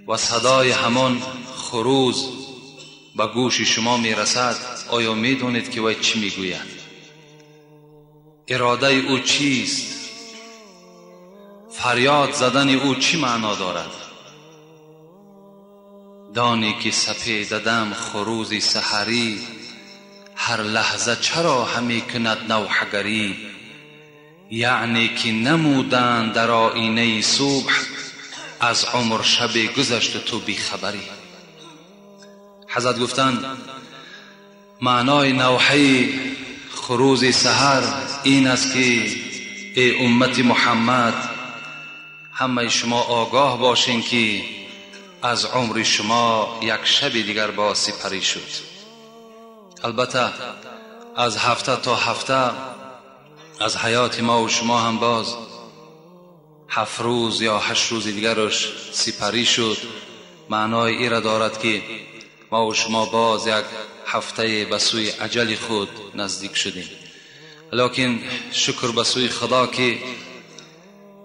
و صدای همان خروز به گوش شما می رسد، آیا می دونید که وی چی می گوید؟ اراده او چیست؟ فریاد زدن او چی معنا دارد؟ دانی که سپیده دم خروزی سحری، هر لحظه چرا همی کند نوحگری؟ یعنی که نمودن در آینه صبح، از عمر شب گذشت تو بی خبری. حضرت گفتند معنای نوحه خروز سحر این است که ای امت محمد، همه شما آگاه باشین که از عمر شما یک شب دیگر با سپری شد. البته از هفته تا هفته از حیات ما و شما هم باز 7 روز یا 8 روز دیگرش سپری شد. معنای این را دارد که ما و شما باز یک هفته به سوی اجل خود نزدیک شدیم. لیکن شکر به سوی خدا که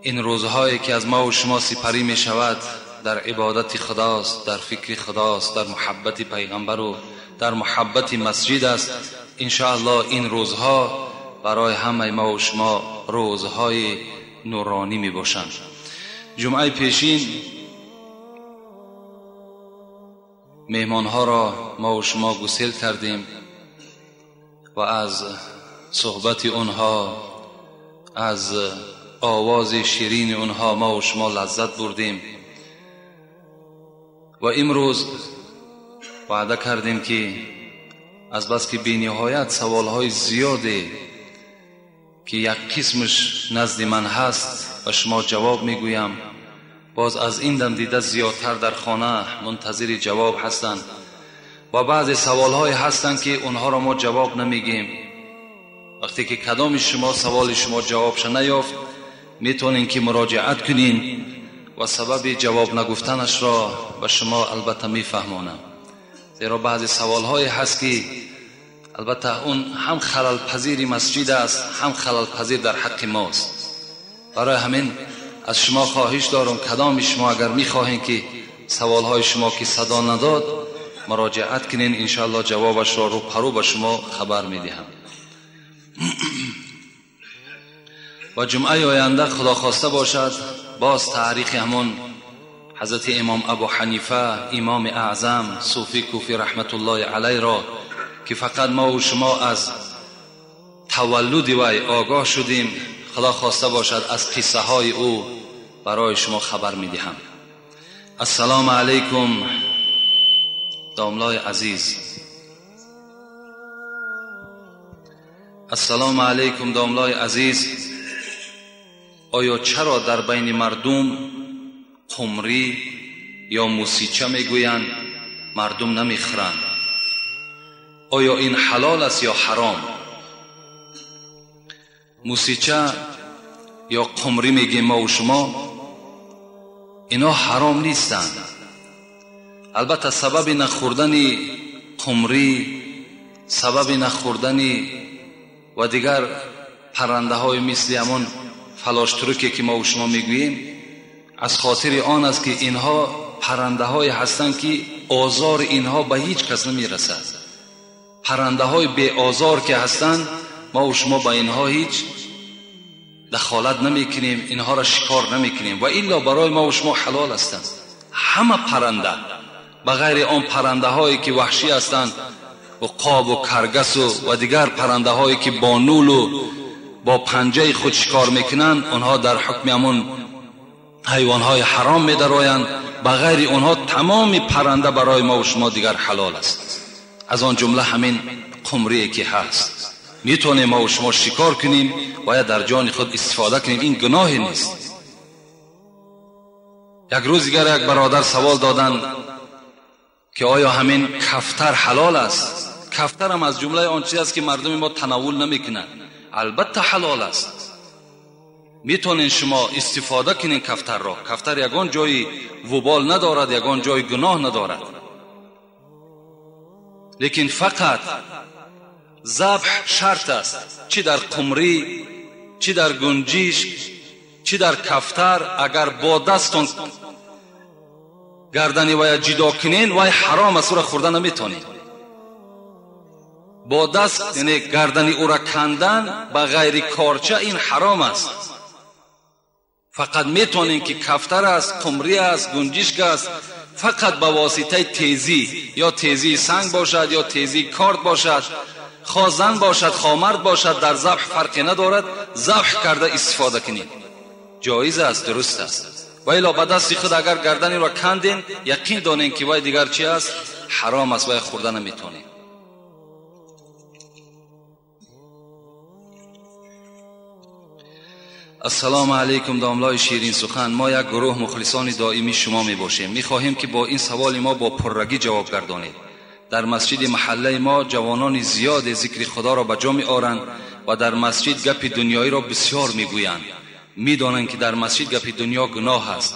این روزهایی که از ما و شما سپری می شود در عبادت خداست، در فکر خداست، در محبت پیغمبر و در محبت مسجد است. انشاءالله این روزها برای همه ما و شما روزهای نورانی می باشند. جمعه پیشین مهمانها را ما و شما گسیل کردیم و از صحبت اونها، از آواز شیرین اونها ما و شما لذت بردیم و امروز وعده کردیم که از بس که بی نهایت سوالهای زیاده که یک قسمش نزد من هست و شما جواب میگویم، باز از این دم دیده زیادتر در خانه منتظر جواب هستند و بعضی سوالهای هستند که اونها را ما جواب نمیگیم. وقتی که کدام شما سوال شما جوابش نیافت، میتونین که مراجعت کنین و سبب جواب نگفتنش را به شما البته میفهمانم. زیرا بعضی سوالهای هست که البته اون هم خلل پذیر مسجد است، هم خلل پذیر در حق ماست. برای همین از شما خواهش دارم کدام شما اگر میخواهین که سوالهای شما که صدا نداد مراجعت کنین، انشاءالله جوابش را رو پرو به شما خبر میدهم. و جمعه آینده خدا خواسته باشد باز تاریخ همون حضرت امام ابو حنیفه امام اعظم صوفی کوفی رحمت الله علیه را که فقط ما و شما از تولد وی آگاه شدیم، خدا خواسته باشد از قصه های او برای شما خبر میدهم. السلام علیکم داملای عزیز. السلام علیکم داملای عزیز. آیا چرا در بین مردم قمری یا موسیچه میگویند مردم نمیخورند؟ آیا این حلال است یا حرام؟ موسیچه یا قمری میگیم ما و شما، اینا حرام نیستند. البته سبب نخوردن قمری، سبب نخوردن و دیگر پرنده های مثل همون فلاشترکی که ما و شما میگوییم از خاطر آن است که اینها پرنده های هستند که آزار اینها به هیچ کس نمیرسد. پرنده های بی آزار که هستند ما و شما با اینها هیچ دخالت نمیکنیم، اینها را شکار نمیکنیم و الا برای ما و شما حلال هستند. همه پرنده بغیر آن پرنده هایی که وحشی هستند و قاب و کرگس و دیگر پرنده هایی که با نول و با پنجه خود شکار میکنند، اونها در حکم همون حیوان های حرام میدرآیند. بغیر اونها تمام پرنده برای ما و شما دیگر حلال است. از آن جمله همین قمری که هست میتونیم ما و شما شکار کنیم و یا در جان خود استفاده کنیم، این گناهی نیست. یک روز دیگر یک برادر سوال دادند که آیا همین کفتر حلال است؟ کفتر هم از جمله آن چیز است که مردم ما تناول نمیکنند. البته حلال است، میتونین شما استفاده کنین کفتر را. کفتر یگان جای وبال ندارد، یگان جای گناه ندارد، لیکن فقط ذبح شرط است، چی در قمری چی در گنجیش، چی در کفتر، اگر با دستون گردنی وای جدا کنین وای حرام است، او را خوردن نمیتونید. با دست یعنی گردنی او را کندن به غیر کارچه این حرام است. فقط میتونین که کفتر است، قمری است، گنجشک است، فقط به واسطه تیزی، یا تیزی سنگ باشد یا تیزی کارد باشد، خواه زن باشد خواه مرد باشد، در ذبح فرقی ندارد، ذبح کرده استفاده کنید، جایز است، درست است. و الا به دست خود اگر گردنی را کندین یقین دانین که وای دیگر چی است، حرام است، وای خوردن نمیتونین. السلام علیکم داملای شیرین سخن. ما یک گروه مخلصان دائمی شما می باشیم. می خواهیم که با این سوال ما با پررگی جواب گردانید. در مسجد محله ما جوانان زیاد ذکر خدا را به جا می آورند و در مسجد گپ دنیایی را بسیار می گویند. می دانند که در مسجد گپ دنیا گناه است،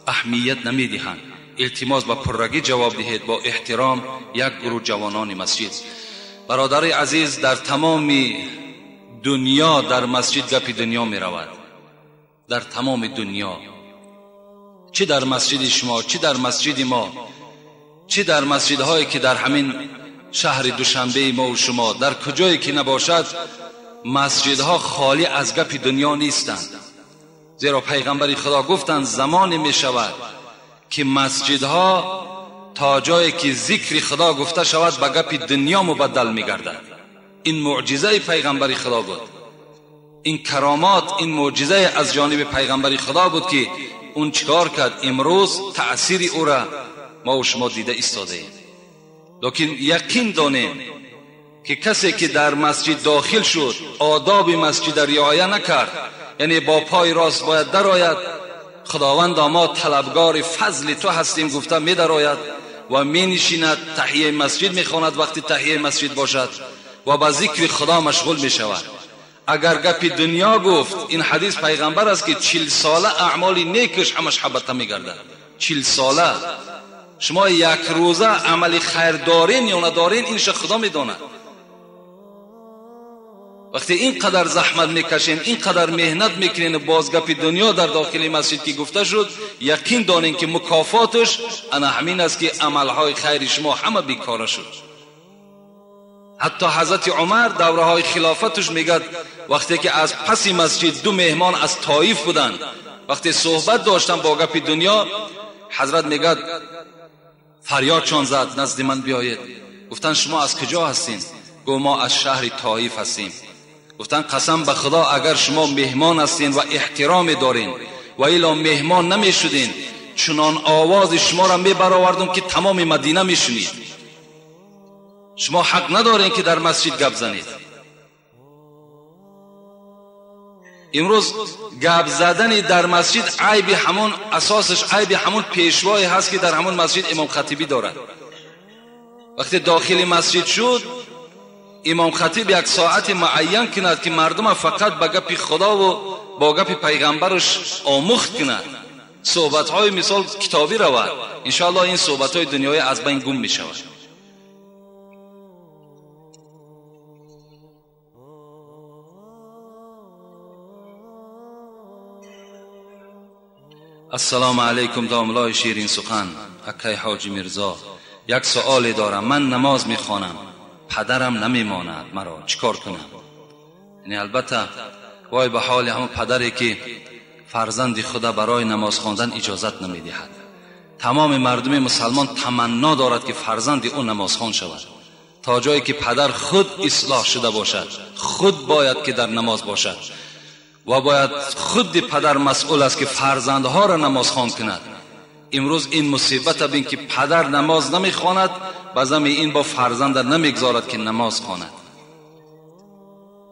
اهمیت نمی دهند. التماس با پررگی جواب دهید. با احترام، یک گروه جوانان مسجد. برادر عزیز، در تمام دنیا در مسجد گپ دنیا می رود، در تمام دنیا، چه در مسجد شما، چه در مسجد ما، چه در مسجدهایی که در همین شهر دوشنبه ما و شما، در کجایی که نباشد مسجدها خالی از گپ دنیا نیستند. زیرا پیغمبر خدا گفتند زمانی می شود که مسجدها تا جایی که ذکر خدا گفته شود به گپ دنیا مبدل می گردد. این معجزه پیغمبر خدا بود، این کرامات، این معجزه از جانب پیغمبر خدا بود که اون چکار کرد. امروز تأثیر او را ما و شما دیده ایستاده ایم. لیکن یقین دانیم که کسی که در مسجد داخل شد آداب مسجد رعایت نکرد، یعنی با پای راست باید درآید، خداوند ما طلبگار فضل تو هستیم گفته می درآید و می نشیند، تحیه مسجد می خواند وقتی تحیه مسجد باشد و با ذکر خدا مشغول می شود. اگر گپ دنیا گفت، این حدیث پیغمبر است که 40 ساله اعمال نیکش همش حبطه می گردد. 40 ساله شما یک روزه عمل خیر دارین یا ندارین اینش خدا می داند. وقتی اینقدر زحمت میکشین، اینقدر مهنت میکنین، باز گپ دنیا در داخل مسجد که گفته شد، یقین دانین که مکافاتش انا همین است که عملهای خیر شما همه بیکاره شد. حتی حضرت عمر دوره های خلافتش میگد وقتی که از پس مسجد 2 مهمان از طائف بودن، وقتی صحبت داشتن با گپ دنیا، حضرت میگد فریادشان زد نزد من بیایید. گفتن شما از کجا هستین؟ گفت ما از شهر طائف هستیم. گفتن قسم به خدا اگر شما مهمان هستین و احترام دارین و الا مهمان نمیشدین، چنان آواز شما را میبرآوردم که تمام مدینه میشنید. شما حق ندارین که در مسجد گپ زنید. امروز گپ زدن در مسجد عیب همون اساسش عیب همون پیشوایی هست که در همون مسجد امام خطیبی دارد. وقتی داخل مسجد شد، امام خطیب یک ساعت معین کند که مردم فقط به گپ خدا و با گپ پیغمبرش آموخت کند، صحبت‌های مثال کتابی رود. انشاءالله این صحبت‌های دنیای از بین گم می‌شود. السلام علیکم داملای شیرین سخن. حکی حاجی مرزا، یک سؤال دارم. من نماز میخوانم، پدرم نمیماند، مرا چیکار کنم؟ یعنی البته وای به حال همون پدری که فرزند خدا برای نماز خواندن اجازت نمیدهد. تمام مردم مسلمان تمنا دارد که فرزند او نمازخوان شود، تا جایی که پدر خود اصلاح شده باشد. خود باید که در نماز باشد و باید خود پدر مسئول است که فرزندها را نمازخوان کند. امروز این مصیبت بین که پدر نماز نمیخواند، بازم این با فرزند نمیگذارد که نماز خواند.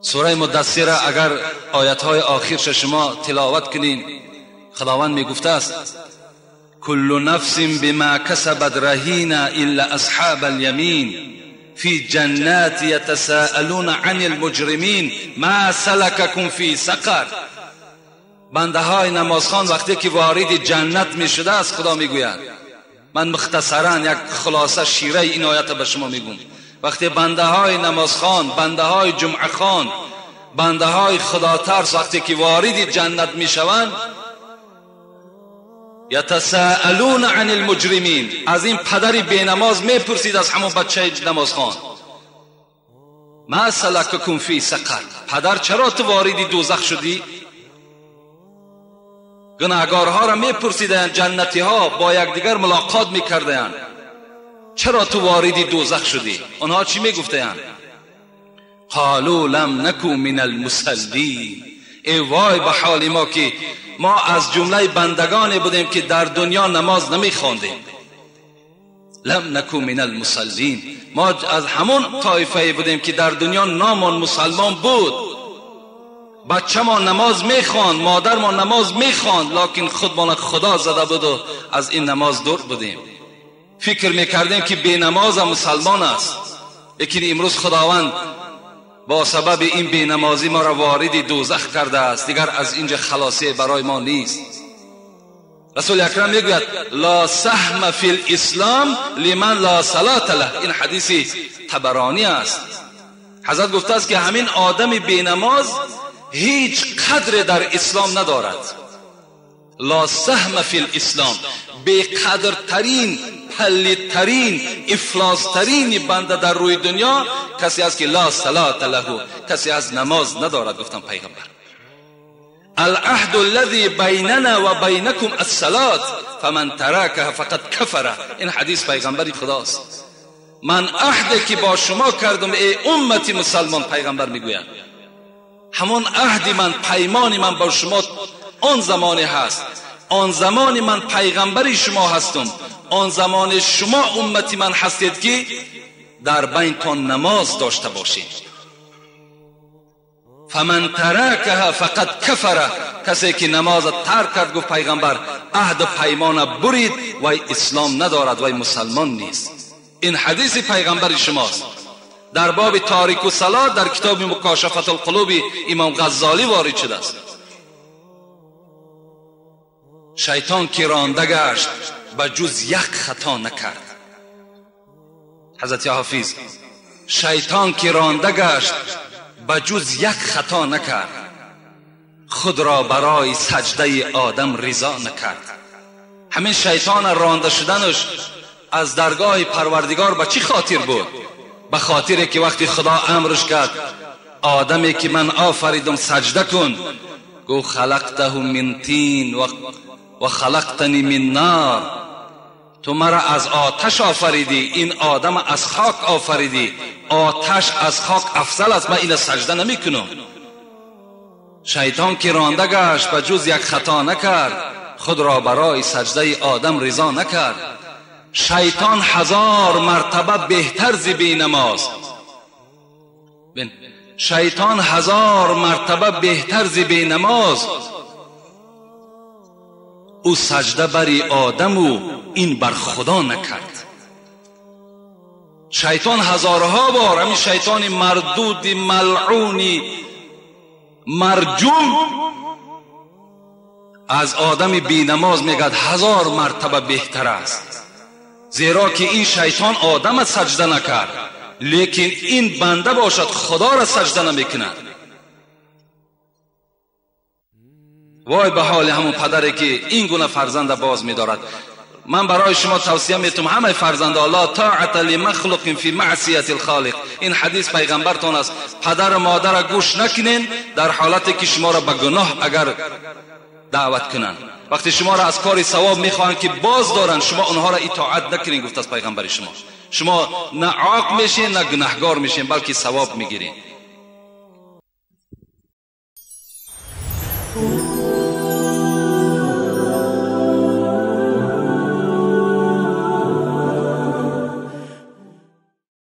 سوره مدثره اگر آیت‌های آخرش شما تلاوت کنین، خداوند میگفته است کل نفس بما کسبت رهینه الا اصحاب الیمین فی جنات یتساءلون عن المجرمین ما سلککم فی سقر. بنده های نمازخوان وقتی که وارد جنت می شده است، خدا می گوید، من مختصرا یک خلاصه شیره این آیت به شما می گویم، وقتی بنده های نمازخوان، بنده های جمعه خوان، بنده های خدا ترس وقتی که وارد جنت می شوند یتساءلون عن المجرمین، از این پدر بینماز می پرسید از همون بچه نمازخوان ما سلککم فی سقر، پدر چرا تو وارد دوزخ شدی؟ گناهکارها را می پرسیدند، جنتی ها با یکدیگر ملاقات می کردند چرا تو وارد دوزخ شدی؟ آنها چی می گفتند؟ قالوا لم نکو من المصلین، ای وای به حال ما که ما از جمله بندگانی بودیم که در دنیا نماز نمی خواندیم. لم نکو من المصلین، ما از همون طایفه بودیم که در دنیا نامان مسلمان بود، بچه ما نماز میخواند، مادر ما نماز میخواند، لکن خودمان خدا زده بود و از این نماز دور بودیم. فکر میکردیم که بی نماز مسلمان است، لیکن امروز خداوند با سبب این بی نمازی ما را وارد دوزخ کرده است، دیگر از اینجا خلاصی برای ما نیست. رسول اکرم میگوید لا سهم فی الاسلام لمن لا صلاة له، این حدیث طبرانی است. حضرت گفته است که همین آدم بی نماز هیچ قدر در اسلام ندارد. لا سهم فی الاسلام، بی قدرترین، پلیدترین، افلاسترین بنده در روی دنیا کسی است که لا صلاة له، کسی از نماز ندارد. گفتم پیغمبر العهد الذي بیننا و بینکم الصلاة فمن ترکها فقد کفر، این حدیث پیغمبری خداست. من عهدی که با شما کردم ای امتی مسلمان، پیغمبر میگوید همون عهد من، پیمان من با شما آن زمانی هست، آن زمان من پیغمبری شما هستم، آن زمان شما امتی من هستید که در بینتان نماز داشته باشید. فمن ترکها فقد کفر، کسی که نماز ترک کرد، گفت پیغمبر عهد و پیمان برید و اسلام ندارد و مسلمان نیست. این حدیث پیغمبر شماست. در باب تاریک الصلاة در کتاب مکاشفة القلوب امام غزالی وارد شده است. شیطان که رانده گشت به جز یک خطا نکرد. حضرت حافظ شیطان که رانده گشت به جز یک خطا نکرد، خود را برای سجده آدم رضا نکرد. همین شیطان رانده شدنش از درگاه پروردگار به چی خاطر بود؟ به خاطر که وقتی خدا امرش کرد آدمی که من آفریدم سجده کن، گو خلقته من طین و خلقتنی من نار، تو مرا از آتش آفریدی، این آدم از خاک آفریدی، آتش از خاک افضل است، من این سجده نمی کنم. شیطان که رانده گشت به جز یک خطا نکرد، خود را برای سجده آدم رضا نکرد. شیطان 1000 مرتبه بهتر ز بی نماز، شیطان 1000 مرتبه بهتر ز بی نماز، او سجده بری آدم و این بر خدا نکرد. شیطان هزارها بار، همین شیطان مردود ملعونی مرجوم از آدم بی نماز میگد 1000 مرتبه بهتر است، زیرا که این شیطان آدم سجده نکرد، لیکن این بنده باشد خدا را سجده نمیکند. وای به حال همون پدری که این گونه فرزند باز می‌دارد. من برای شما توصیه میتونم همه فرزندان لا طاعت لمخلوق فی معصیت الخالق، این حدیث پیغمبرتون است. پدر و مادر را گوش نکنین در حالتی که شما را به گناه اگر دعوت کنند. وقتی شما را از کاری ثواب میخواهند که باز دارن، شما اونها را اطاعت نکنین. گفت است پیغمبر شما نه عاق میشین نه گناهگار میشین، بلکه ثواب میگیرین.